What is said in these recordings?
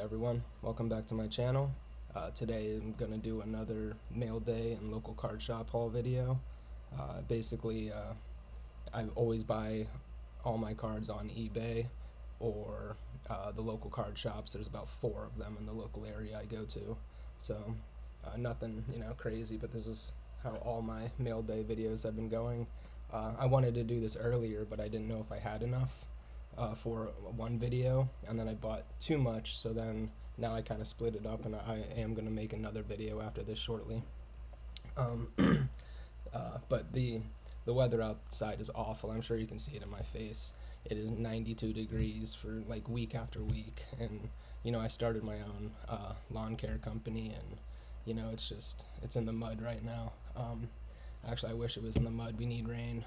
everyone, welcome back to my channel. Today I'm going to do another mail day and local card shop haul video. I always buy all my cards on eBay or the local card shops. There's about 4 of them in the local area I go to. So nothing crazy, but this is how all my mail day videos have been going. I wanted to do this earlier, but I didn't know if I had enough for one video, and then I bought too much, so then now I kind of split it up, and I am going to make another video after this shortly. But the weather outside is awful. I'm sure you can see it in my face. It is 92 degrees for like week after week, and I started my own lawn care company, and it's in the mud right now. Actually, I wish it was in the mud. We need rain.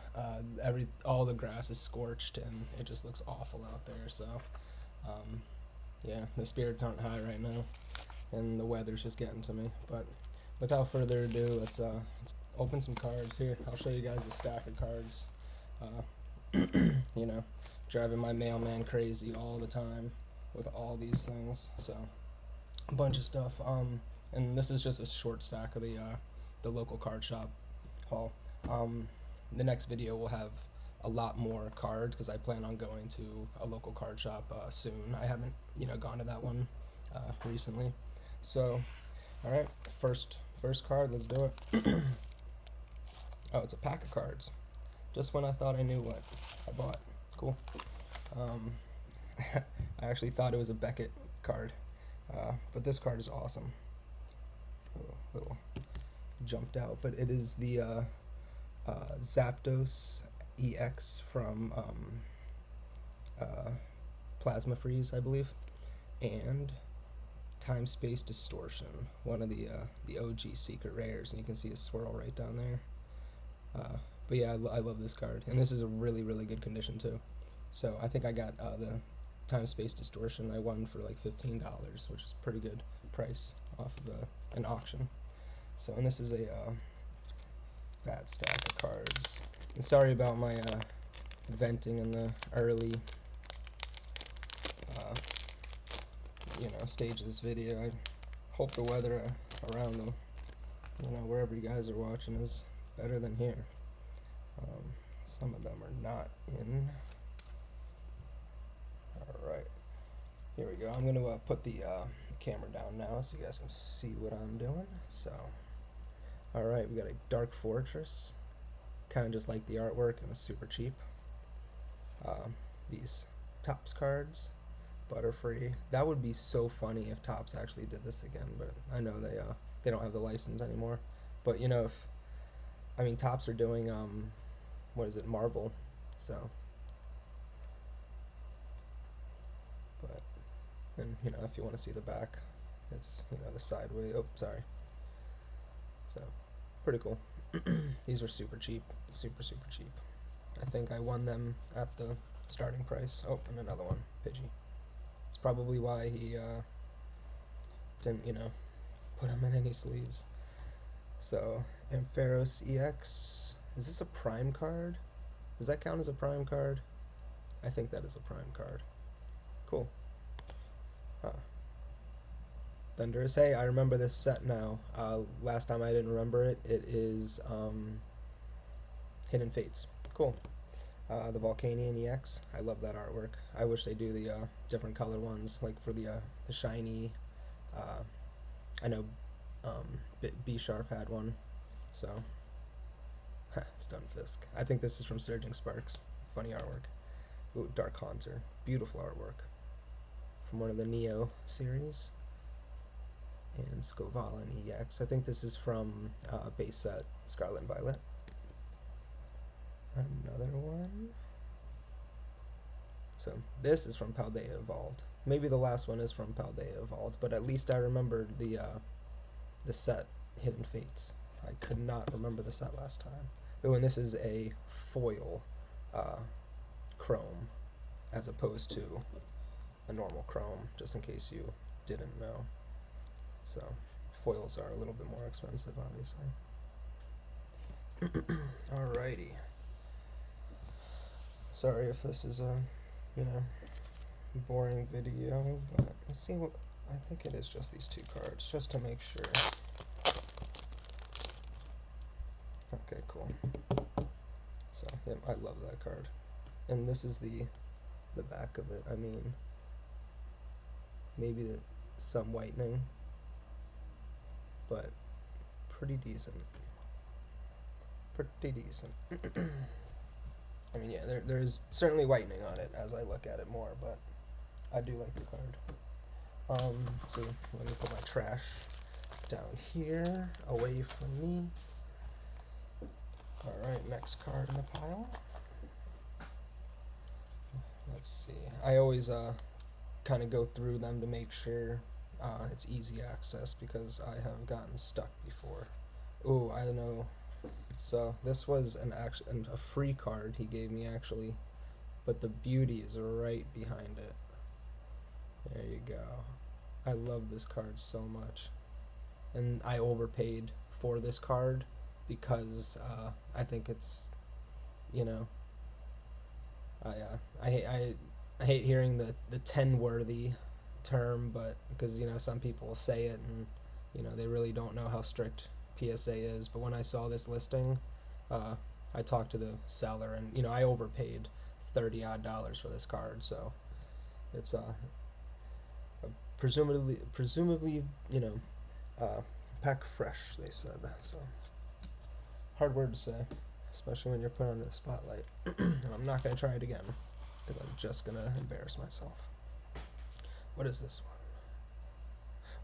All the grass is scorched, and it just looks awful out there. So, yeah, the spirits aren't high right now, and the weather's just getting to me. But without further ado, let's open some cards here. I'll show you guys a stack of cards. Driving my mailman crazy all the time with all these things. So, a bunch of stuff. And this is just a short stack of the local card shop haul. The next video will have a lot more cards because I plan on going to a local card shop soon. I haven't gone to that one recently. So, all right, first card. Let's do it. Oh, it's a pack of cards. Just when I thought I knew what I bought. Cool. I actually thought it was a Beckett card, but this card is awesome. Little jumped out, but it is the Zapdos EX from Plasma Freeze, I believe, and Time Space Distortion, one of the OG secret rares, and you can see a swirl right down there. But yeah, I love this card, and this is a really good condition too. So I think I got the Time Space Distortion. I won for like $15, which is pretty good price off of an auction. So, and this is a fat stack of cards. And sorry about my venting in the early stage of this video. I hope the weather around the wherever you guys are watching is better than here. Some of them are not in. Alright, here we go. I'm going to put the camera down now so you guys can see what I'm doing. So, alright, we got a Dark Fortress. Kind of just like the artwork, and it's super cheap. These Topps cards, Butterfree. That would be so funny if Topps actually did this again, but I know they don't have the license anymore. But Topps are doing what is it, Marvel? So, but and if you want to see the back, it's the sideway. Oh, sorry. So, pretty cool. These were super cheap, super cheap. I think I won them at the starting price. Oh, and another one, Pidgey. It's probably why he didn't put him in any sleeves. So, Ampharos EX. Is this a prime card? Does that count as a prime card? I think that is a prime card. Cool. Thunderous. Hey, I remember this set now. Last time I didn't remember it. It is Hidden Fates. Cool. The Volcanion EX. I love that artwork. I wish they do the different color ones, like for the shiny. I know B Sharp had one. So, Stunfisk. I think this is from Surging Sparks. Funny artwork. Ooh, Dark Haunter. Beautiful artwork. From one of the Neo series. And Scovalin EX. I think this is from base set Scarlet and Violet. Another one. So this is from Paldea Evolved. Maybe the last one is from Paldea Evolved, but at least I remembered the set Hidden Fates. I could not remember the set last time. Oh, and this is a foil chrome as opposed to a normal chrome, just in case you didn't know. So, foils are a little bit more expensive, obviously. Alrighty. Sorry if this is a, boring video, but let's see what I think it is just these 2 cards, just to make sure. Okay, cool. So, yeah, I love that card. And this is the back of it. I mean, maybe some whitening, but pretty decent. Pretty decent. I mean, yeah, there's certainly whitening on it as I look at it more, but I do like the card. So let me put my trash down here, away from me. Alright, next card in the pile. Let's see. I always kind of go through them to make sure it's easy access, because I have gotten stuck before. Ooh, I know. So this was a free card he gave me, actually, but the beauty is right behind it. There you go. I love this card so much, and I overpaid for this card because I think it's, you know, I hate hearing the 10 worthy term, but because, you know, some people will say it and, you know, they really don't know how strict PSA is. But when I saw this listing, I talked to the seller, and, you know, I overpaid $30 odd for this card, so it's presumably, you know, pack fresh, they said. So hard word to say, especially when you're put under the spotlight. And I'm not gonna try it again, because I'm just gonna embarrass myself. What is this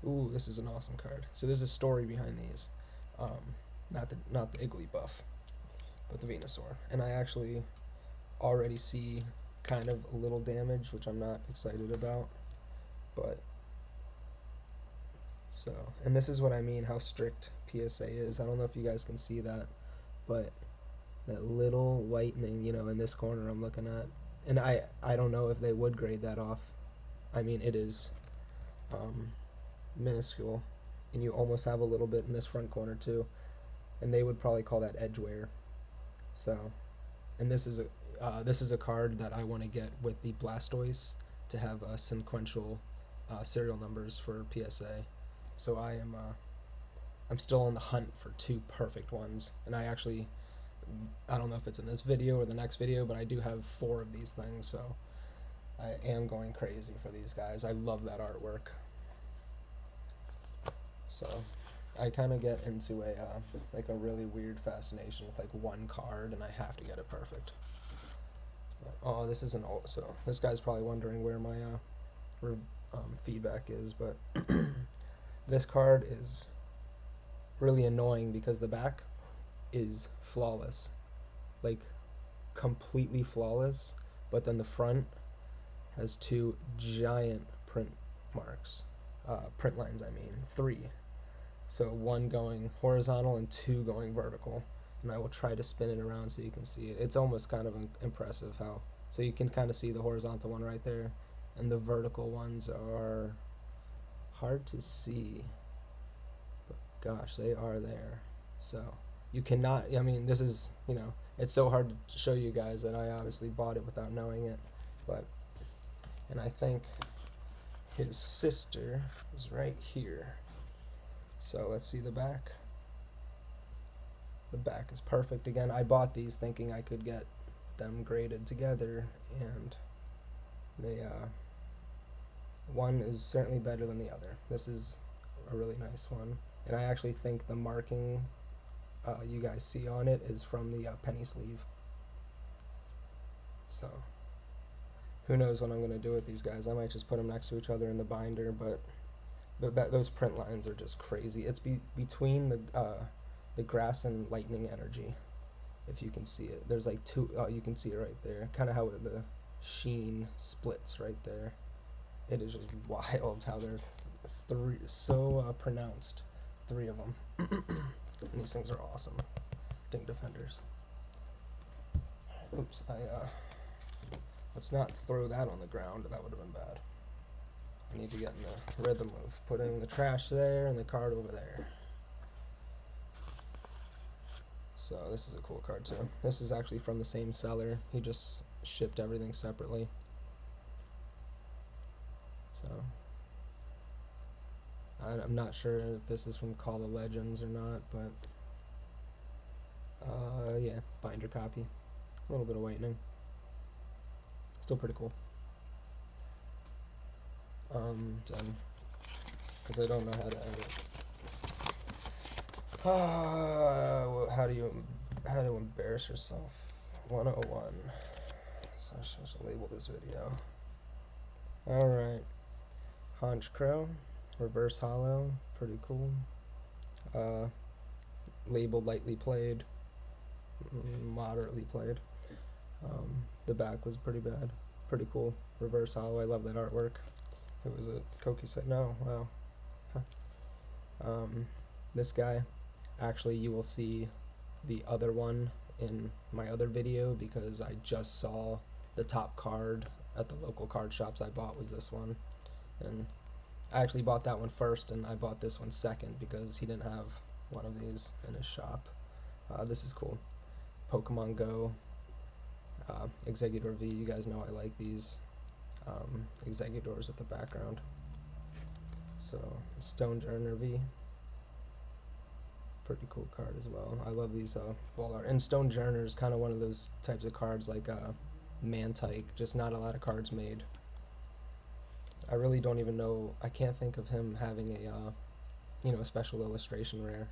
one? Ooh, this is an awesome card. So there's a story behind these. Not the Igglybuff, but the Venusaur. And I actually already see kind of a little damage, which I'm not excited about. But so, and this is what I mean, how strict PSA is. I don't know if you guys can see that, but that little whitening, you know, in this corner I'm looking at, and I don't know if they would grade that off. I mean, it is minuscule, and you almost have a little bit in this front corner too, and they would probably call that edge wear. So, and this is a card that I want to get with the Blastoise to have sequential serial numbers for PSA. So I'm still on the hunt for 2 perfect ones, and I don't know if it's in this video or the next video, but I do have 4 of these things, so I am going crazy for these guys. I love that artwork. So I kind of get into a really weird fascination with like one card, and I have to get it perfect. Oh, this is an old, so this guy's probably wondering where my feedback is, but this card is really annoying because the back is flawless, like completely flawless, but then the front has 2 giant print lines, I mean 3. So 1 going horizontal and 2 going vertical, and I will try to spin it around so you can see it. It's almost kind of impressive how, so you can kind of see the horizontal one right there, and the vertical ones are hard to see, but gosh, they are there. So you cannot, I mean, this is, you know, it's so hard to show you guys that I obviously bought it without knowing it, but, and I think his sister is right here. So let's see the back. The back is perfect again. I bought these thinking I could get them graded together, and they one is certainly better than the other. This is a really nice one, and I actually think the marking you guys see on it is from the penny sleeve. So who knows what I'm going to do with these guys. I might just put them next to each other in the binder, but those print lines are just crazy. It's between the grass and lightning energy, if you can see it. There's like 2, you can see it right there, kind of how the sheen splits right there. It is just wild how they're so pronounced, 3 of them. And these things are awesome. Dink defenders. Oops, let's not throw that on the ground. That would have been bad. I need to get in the rhythm of putting the trash there and the card over there. So this is a cool card too. This is actually from the same seller. He just shipped everything separately. So I'm not sure if this is from Call of Legends or not, but yeah, binder copy. A little bit of whitening. Still pretty cool. Because I don't know how to edit. How do embarrass yourself? 101. So I should label this video. Alright. Haunch Crow. Reverse hollow. Pretty cool. Labeled lightly played. Moderately played. The back was pretty bad. Pretty cool. Reverse hollow. I love that artwork. It was a Koki set. No, wow. Huh. This guy. Actually, you will see the other one in my other video because I just saw the top card at the local card shops I bought was this one. And I actually bought that one first and I bought this one second because he didn't have one of these in his shop. This is cool. Pokemon Go. Executor V. You guys know I like these Executors with the background. So, Stonejourner V. Pretty cool card as well. I love these full art. And Stonejourner is kind of one of those types of cards like Mantike, just not a lot of cards made. I really don't even know, I can't think of him having a, a special illustration rare.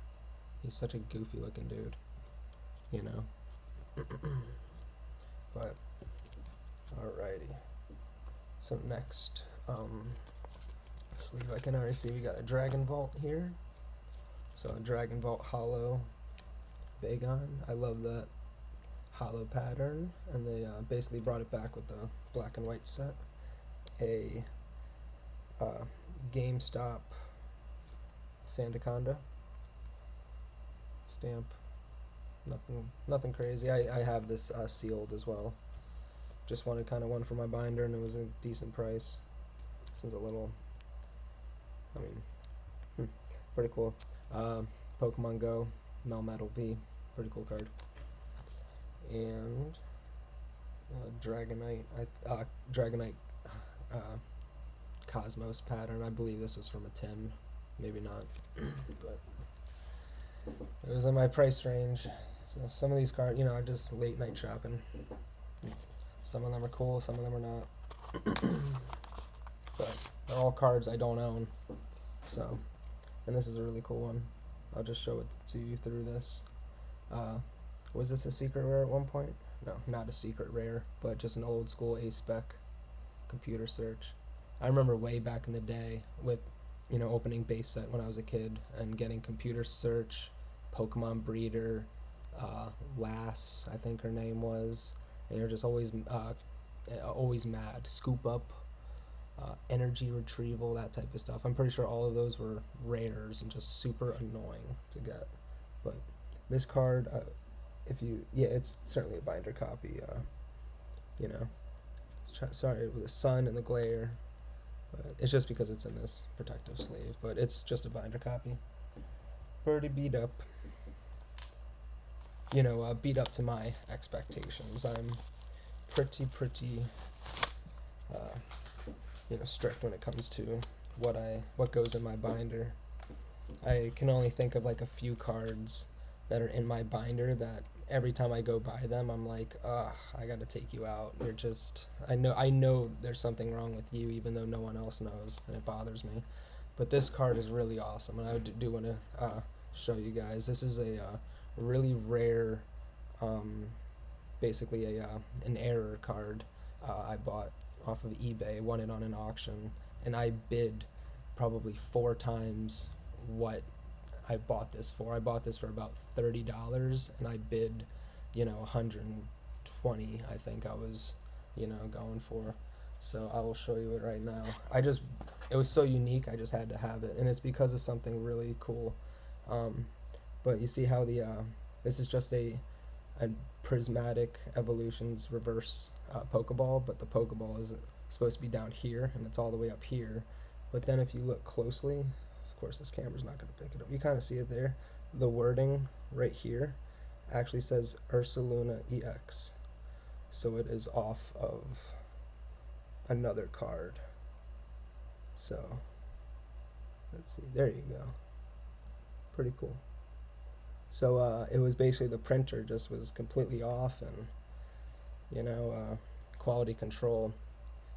He's such a goofy looking dude, you know. But, alrighty. So next, sleeve, I can already see we got a Dragon Vault here. So a Dragon Vault Hollow Bagon. I love that hollow pattern, and they basically brought it back with the black and white set. A GameStop Sandaconda stamp. Nothing crazy. I have this sealed as well. Just wanted kind of one for my binder, and it was a decent price. This is a little, I mean, pretty cool. Pokemon Go, Melmetal V, pretty cool card. And Dragonite, Dragonite Cosmos pattern. I believe this was from a 10, maybe not, but it was in my price range. So some of these cards, I just late night shopping. Some of them are cool, some of them are not. But they're all cards I don't own. So, and this is a really cool one. I'll just show it to you through this. Was this a secret rare at one point? No, not a secret rare, but just an old school A-Spec computer search. I remember way back in the day with, opening base set when I was a kid and getting computer search, Pokemon Breeder, Lass, I think her name was, and you're just always mad. Scoop Up, energy retrieval, that type of stuff. I'm pretty sure all of those were rares and just super annoying to get. But this card, it's certainly a binder copy. Sorry with the sun and the glare, but it's just because it's in this protective sleeve. But it's just a binder copy. Pretty beat up. Beat up to my expectations. I'm pretty strict when it comes to what goes in my binder. I can only think of like a few cards that are in my binder that every time I go by them, I'm like, I gotta take you out. You're just, I know there's something wrong with you, even though no one else knows, and it bothers me. But this card is really awesome, and I do want to show you guys. This is a really rare, basically an error card I bought off of eBay, won it on an auction, and I bid probably 4 times what I bought this for. I bought this for about $30, and I bid, 120, I think I was, going for. So I will show you it right now. It was so unique, I just had to have it, and it's because of something really cool. But you see how this is just a Prismatic Evolutions reverse Pokeball, but the Pokeball is supposed to be down here, and it's all the way up here. But then if you look closely, of course this camera's not going to pick it up, you kind of see it there, the wording right here actually says Ursaluna EX, so it is off of another card. So Let's see. There you go. Pretty cool. So it was basically the printer just was completely off, and quality control,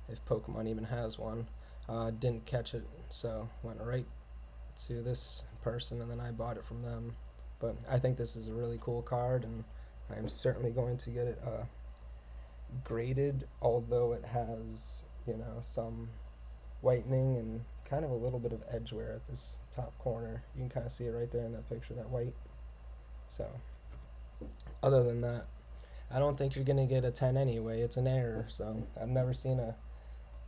if Pokemon even has one, didn't catch it, so went right to this person, and then I bought it from them. But I think this is a really cool card, and I'm certainly going to get it graded, although it has some whitening and kind of a little bit of edge wear at this top corner. You can kind of see it right there in that picture, that white. So other than that, I don't think you're gonna get a 10 anyway. It's an error. So I've never seen a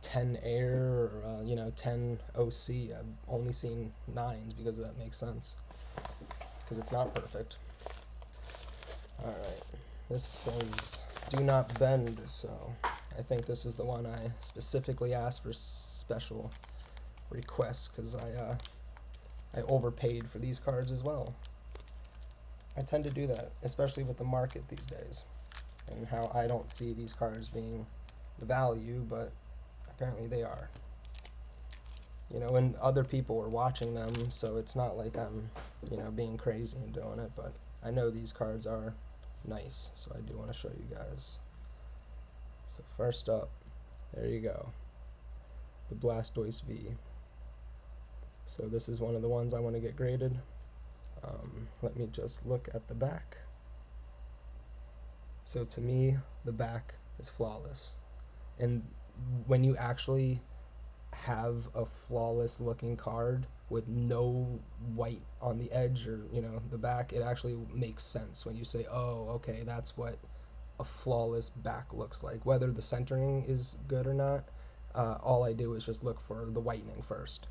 10 error or 10 OC. I've only seen 9s because that makes sense, because it's not perfect. All right, this says do not bend, so I think this is the one I specifically asked for special requests, because I overpaid for these cards as well. I tend to do that, especially with the market these days, and how I don't see these cards being the value, but apparently they are. And other people are watching them, so it's not like I'm, being crazy and doing it, but I know these cards are nice, so I do want to show you guys. So first up, there you go, the Blastoise V. So this is one of the ones I want to get graded. Let me just look at the back. So to me, the back is flawless. And when you actually have a flawless looking card with no white on the edge or, the back, it actually makes sense when you say, oh, okay, that's what a flawless back looks like. Whether the centering is good or not, all I do is just look for the whitening first.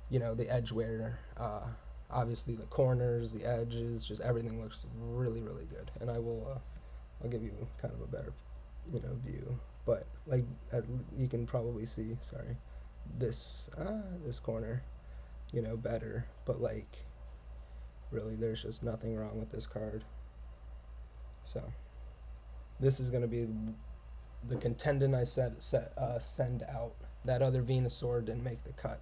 The edge wear, obviously the corners, the edges, just everything looks really, really good. And I'll give you kind of a better, view. But like you can probably see, sorry, this corner, better. But like, really, there's just nothing wrong with this card. So this is gonna be the contendant I send out. That other Venusaur didn't make the cut.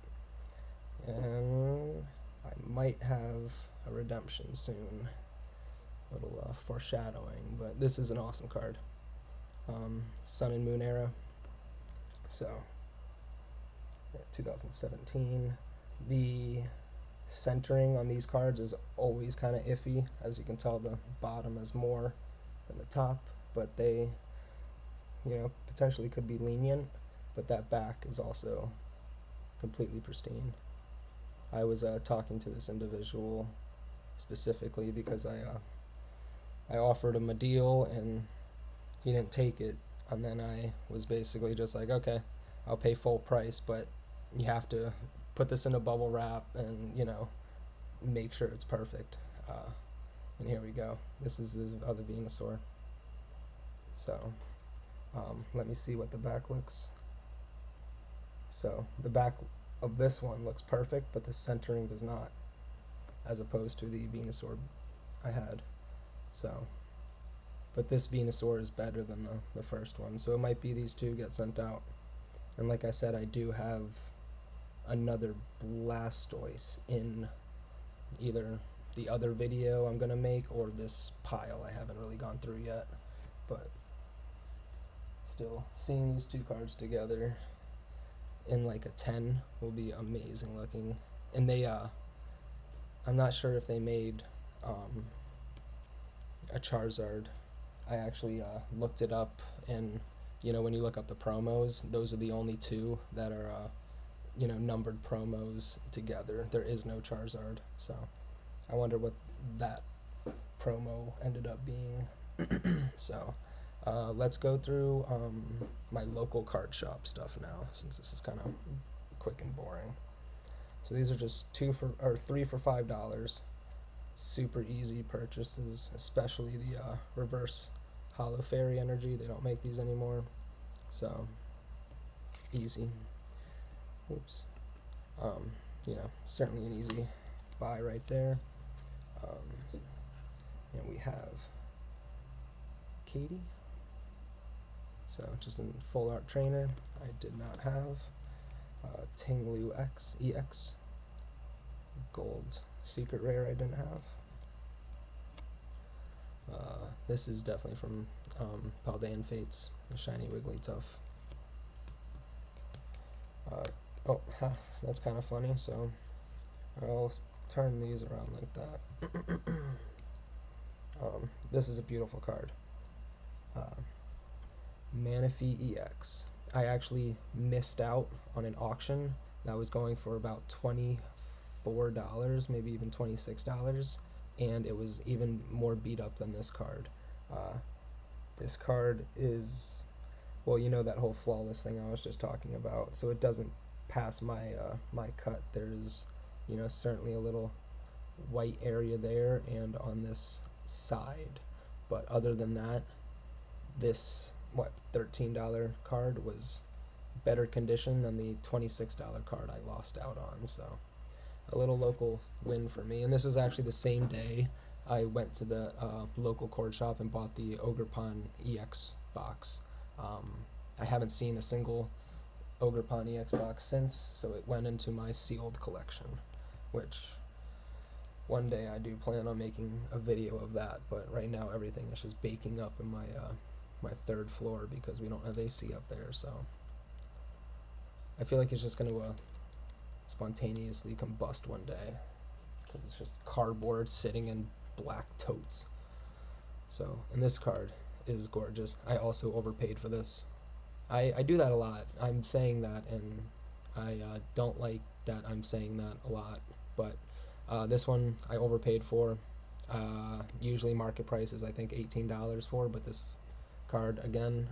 And I might have a redemption soon. A little foreshadowing, but this is an awesome card. Sun and Moon era. So, 2017. The centering on these cards is always kind of iffy. As you can tell, the bottom is more than the top, but they, potentially could be lenient, but that back is also completely pristine. I was talking to this individual specifically because I offered him a deal and he didn't take it, and then I was basically just like, okay, I'll pay full price, but you have to put this in a bubble wrap and make sure it's perfect. And here we go. This is his other Venusaur. So let me see what the back looks. So the back of this one looks perfect, but the centering does not, as opposed to the Venusaur I had. So, but this Venusaur is better than the first one, so it might be these two get sent out. And like I said, I do have another Blastoise in either the other video I'm gonna make or this pile I haven't really gone through yet. But still, seeing these two cards together in like a 10 will be amazing looking. And they I'm not sure if they made a Charizard. I actually looked it up, and when you look up the promos, those are the only two that are numbered promos together. There is no Charizard, so I wonder what that promo ended up being. So let's go through my local card shop stuff now, since this is kind of quick and boring. So these are just 3 for $5. Super easy purchases, especially the reverse Hollow Fairy energy. They don't make these anymore, so easy. Oops. Certainly an easy buy right there. And we have Katie. So just a full art trainer I did not have. Tinglu X EX gold secret rare I didn't have. This is definitely from Paldean Fates, the shiny Wigglytuff. Oh, that's kind of funny, so I'll turn these around like that. This is a beautiful card. Manaphy EX. I actually missed out on an auction that was going for about $24, maybe even $26, and it was even more beat up than this card. This card is, well, you know that whole flawless thing I was just talking about, so it doesn't pass my my cut. There's, you know, certainly a little white area there and on this side, but other than that, this $13 card was better condition than the $26 card I lost out on. So a little local win for me. And this was actually the same day I went to the local card shop and bought the Ogerpon EX box. I haven't seen a single Ogerpon EX box since, so it went into my sealed collection, which one day I do plan on making a video of that, but right now everything is just baking up in my my third floor because we don't have AC up there, so I feel like it's just going to spontaneously combust one day because it's just cardboard sitting in black totes. So, and this card is gorgeous. I also overpaid for this. I do that a lot. I'm saying that, and I don't like that I'm saying that a lot, but this one I overpaid for. Usually market price is I think $18 for, but this card again,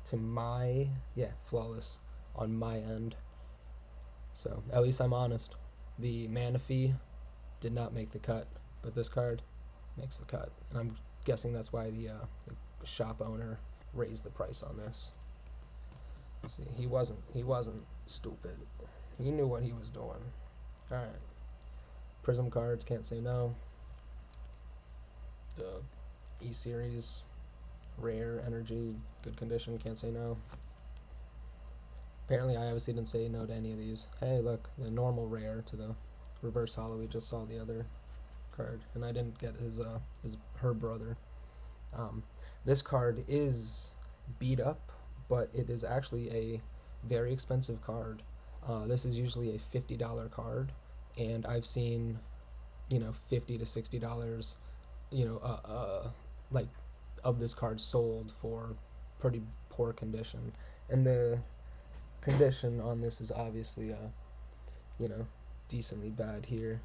to my, flawless on my end. So at least I'm honest. The Manaphy did not make the cut, but this card makes the cut, and I'm guessing that's why the shop owner raised the price on this. See, he wasn't stupid. He knew what he was doing. All right, Prism cards, can't say no. The E-Series, rare energy, good condition, can't say no. Apparently I obviously didn't say no to any of these. Hey, look, the normal rare to the reverse holo. We just saw the other card, and I didn't get her brother. This card is beat up, but it is actually a very expensive card. This is usually a $50 card, and I've seen, you know, $50 to $60, you know, like of this card sold for pretty poor condition, and the condition on this is obviously you know, decently bad here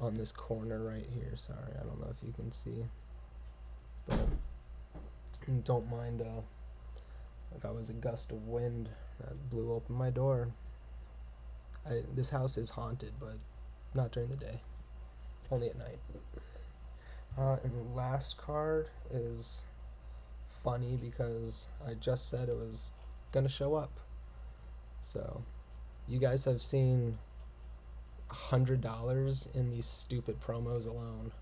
on this corner right here. Sorry, I don't know if you can see, but don't mind like I was a gust of wind that blew open my door. This house is haunted, but not during the day, only at night. And the last card is funny because I just said it was gonna show up. So you guys have seen $100 in these stupid promos alone.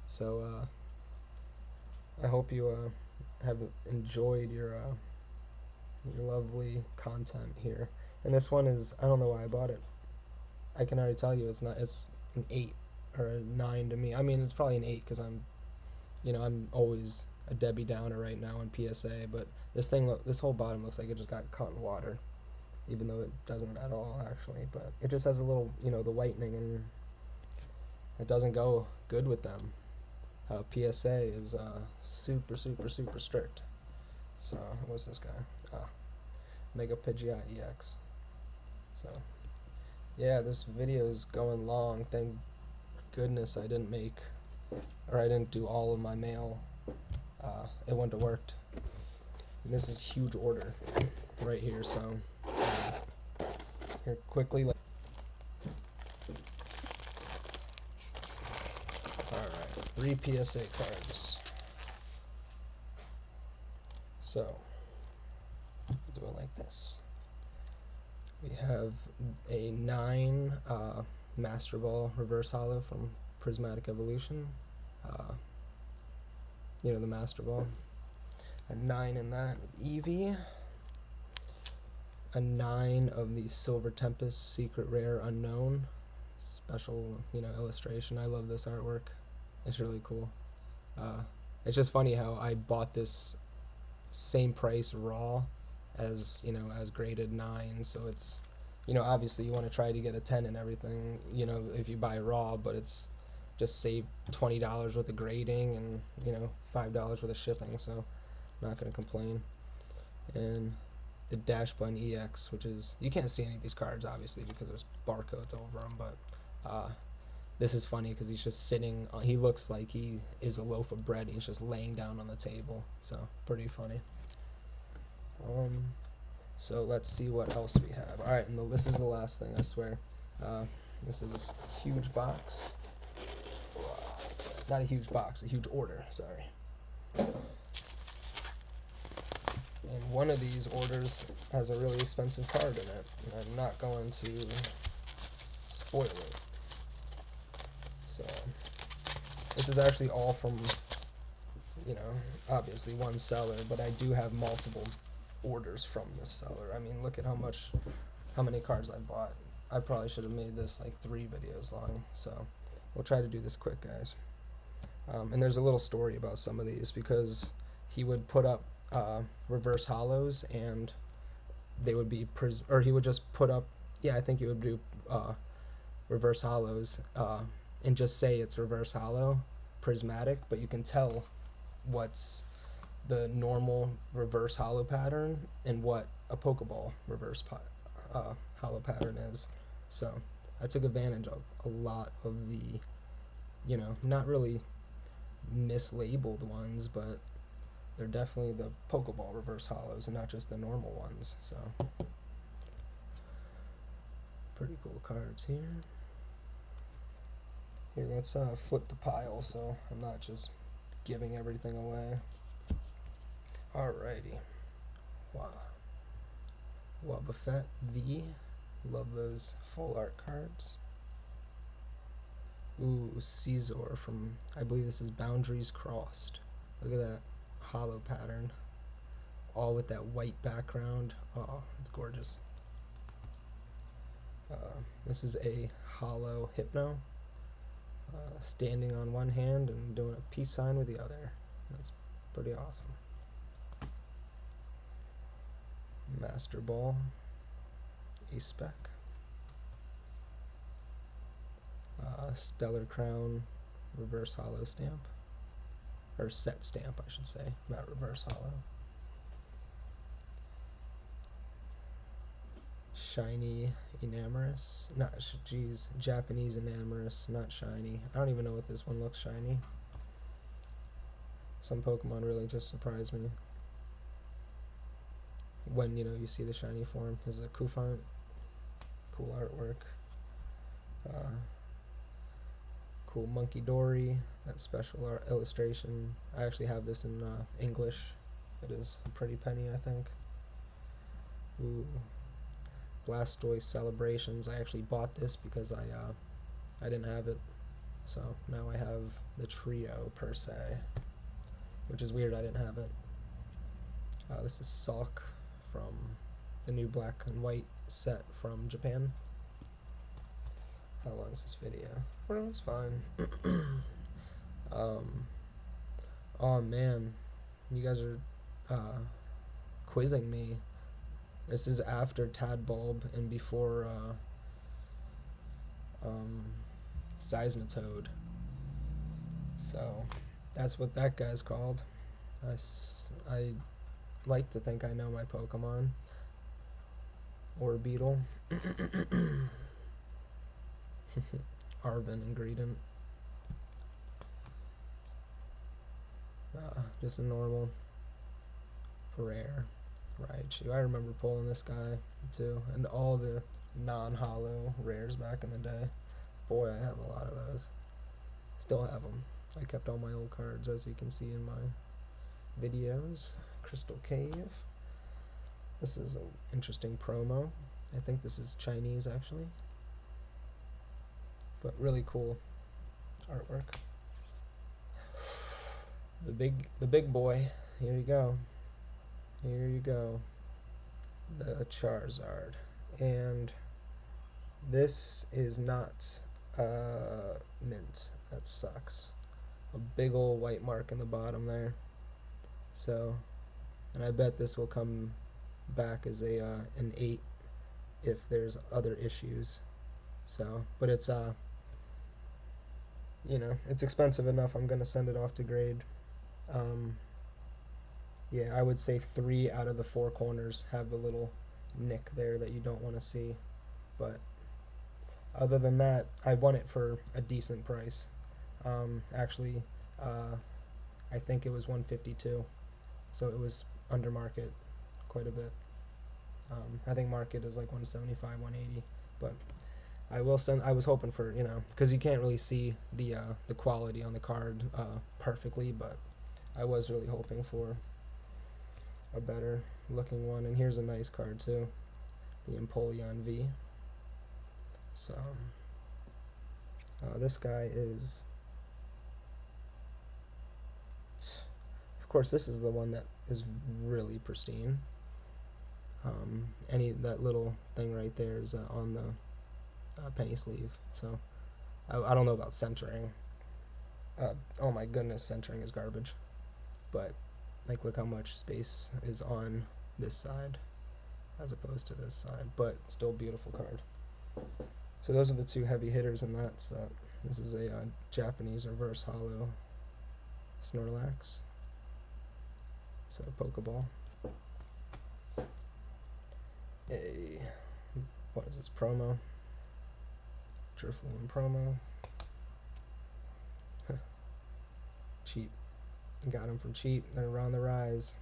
So I hope you have enjoyed your lovely content here. And this one is, I don't know why I bought it. I can already tell you it's an 8 or a 9 to me. I mean, it's probably an 8 because I'm always a Debbie Downer right now in PSA, but this whole bottom looks like it just got caught in water, even though it doesn't at all actually, but it just has a little, you know, the whitening, and it doesn't go good with them. PSA is super strict. So what's this guy? Mega Pidgeot EX. So yeah, this video is going long. Thank goodness I didn't do all of my mail. It wouldn't have worked. And this is huge order right here, so here quickly. Alright, 3 PSA cards. So do it like this. We have a 9 Master Ball reverse holo from Prismatic Evolution. You know, the Master Ball. A 9 in that, Eevee. a 9 of the Silver Tempest Secret Rare Unknown special, illustration. I love this artwork. It's really cool. Uh, it's just funny how I bought this same price raw as as graded 9, so it's obviously you want to try to get a 10 and everything if you buy raw, but it's just save $20 worth of grading and $5 worth of shipping, so I'm not gonna complain. And the Dash Bun EX, which is, you can't see any of these cards obviously because there's barcodes over them, but this is funny because he's just sitting he looks like he is a loaf of bread and he's just laying down on the table, so pretty funny. So let's see what else we have. All right, and this is the last thing, I swear. This is a huge box. Not a huge box, a huge order, sorry. And one of these orders has a really expensive card in it, and I'm not going to spoil it. So, this is actually all from, obviously one seller, but I do have multiple orders from this seller. I mean, look at how many cards I bought. I probably should have made this like 3 videos long, so we'll try to do this quick, guys. And there's a little story about some of these, because he would put up reverse hollows and they would be or he would just put up, I think he would do reverse hollows and just say it's reverse hollow prismatic, but you can tell what's the normal reverse hollow pattern and what a Pokeball reverse hollow pattern is. So I took advantage of a lot of the not really mislabeled ones, but they're definitely the Pokeball reverse hollows and not just the normal ones. So pretty cool cards here. Here, let's flip the pile so I'm not just giving everything away. Alrighty. Wow. Wobbuffet V. Love those full art cards. Ooh, Caesar from, I believe this is Boundaries Crossed. Look at that hollow pattern. All with that white background. Oh, it's gorgeous. This is a hollow Hypno. Standing on one hand and doing a peace sign with the other. That's pretty awesome. Master Ball. A-Spec. Stellar Crown reverse hollow stamp, or set stamp I should say, not reverse hollow. Shiny Enamorous, Japanese Enamorous, not shiny. I don't even know what this one looks shiny. Some Pokemon really just surprise me when you see the shiny form. This is a Kufant, cool artwork. Cool Monkey Dory, that special art illustration. I actually have this in English. It is a pretty penny, I think. Ooh, Blastoise Celebrations. I actually bought this because I didn't have it, so now I have the trio per se, which is weird. I didn't have it. This is Salk from the new black and white set from Japan. How long is this video? Well, it's fine. Oh man, you guys are quizzing me. This is after Tadbulb and before Seismitoad. So that's what that guy's called. I like to think I know my Pokemon. Or Beetle. Arvin and Greedent. Just a normal rare Raichu. I remember pulling this guy too, and all the non-hollow rares back in the day. Boy, I have a lot of those. Still have them. I kept all my old cards, as you can see in my videos. Crystal Cave. This is an interesting promo. I think this is Chinese actually, but really cool artwork. The big boy. Here you go. Here you go. the Charizard. And this is not mint. That sucks. A big old white mark in the bottom there. So, and I bet this will come back as a an 8 if there's other issues. So, but it's you know, it's expensive enough. I'm gonna send it off to grade. Um, yeah, I would say 3 out of the 4 corners have the little nick there that you don't want to see. But other than that, I won it for a decent price. Actually, I think it was 152, so it was under market quite a bit. I think market is like 175, 180, but I will send. I was hoping for, you know, because you can't really see the quality on the card perfectly, but I was really hoping for a better looking one. And here's a nice card too, the Empoleon V. So this guy is, of course, this is the one that is really pristine. That little thing right there is on the penny sleeve. So I don't know about centering. Oh my goodness, centering is garbage. But like, look how much space is on this side as opposed to this side. But still beautiful card. So those are the 2 heavy hitters in that set. This is a Japanese reverse hollow Snorlax. So Pokeball. What is this, promo? Drifloon promo. Cheap. Got him from cheap. They're on the rise.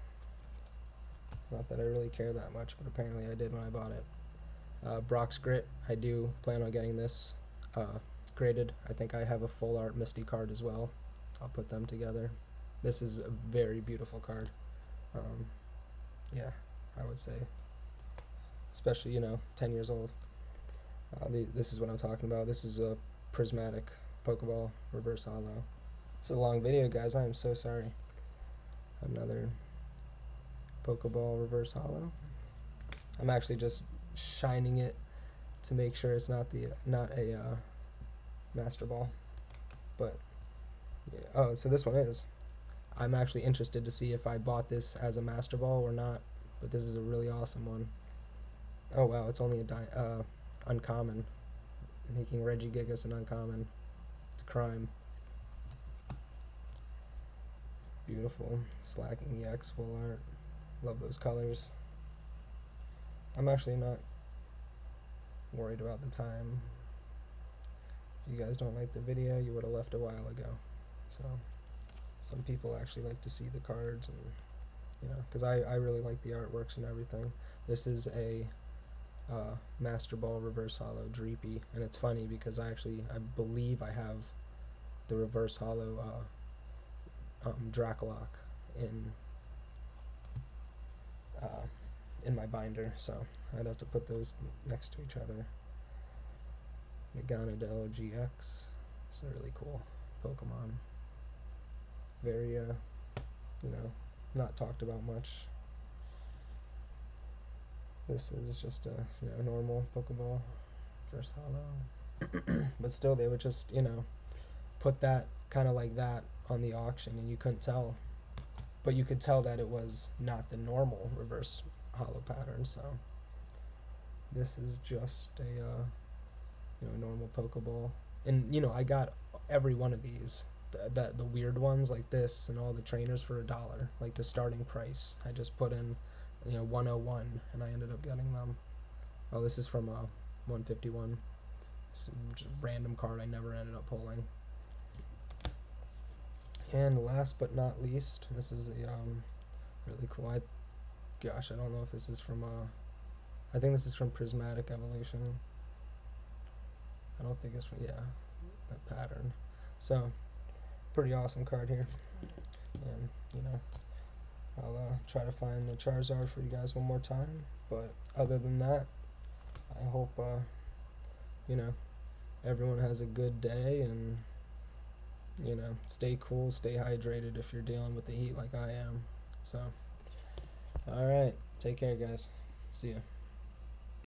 Not that I really care that much, but apparently I did when I bought it. Brock's Grit. I do plan on getting this graded. I think I have a full art Misty card as well. I'll put them together. This is a very beautiful card. Yeah, I would say. Especially, you know, 10 years old. This is what I'm talking about. This is a prismatic Pokeball reverse hollow. It's a long video, guys. I am so sorry. Another Pokeball reverse hollow. I'm actually just shining it to make sure it's not a Master Ball. But yeah. Oh, so this one is. I'm actually interested to see if I bought this as a Master Ball or not. But this is a really awesome one. Oh wow, it's only a uncommon. Making Regigigas an uncommon. It's a crime. Beautiful. Slacking EX full art. Love those colors. I'm actually not worried about the time. If you guys don't like the video, you would have left a while ago. So some people actually like to see the cards, and you know, because I really like the artworks and everything. This is a Master Ball reverse hollow Dreepy, and it's funny because I believe I have the reverse hollow Dracloak in my binder, so I'd have to put those next to each other. Meganadel GX. It's a really cool Pokemon. Very you know, not talked about much. This is just a, you know, normal Pokeball first hollow. But still, they would just, you know, put that kind of like that on the auction, and you couldn't tell. But you could tell that it was not the normal reverse hollow pattern. So this is just a you know, normal Pokeball. And you know, I got every one of these. The weird ones like this and all the trainers for $1, like the starting price. I just put in, you know, 101, and I ended up getting them. Oh, this is from 151. Some just random card I never ended up pulling. And last but not least, this is a really cool. Gosh, I don't know if this is from I think this is from Prismatic Evolution. I don't think it's from, yeah, that pattern. So pretty awesome card here. And you know, I'll try to find the Charizard for you guys one more time. But other than that, I hope you know, everyone has a good day, and you know, stay cool, stay hydrated if you're dealing with the heat like I am. So, all right, take care, guys. See ya.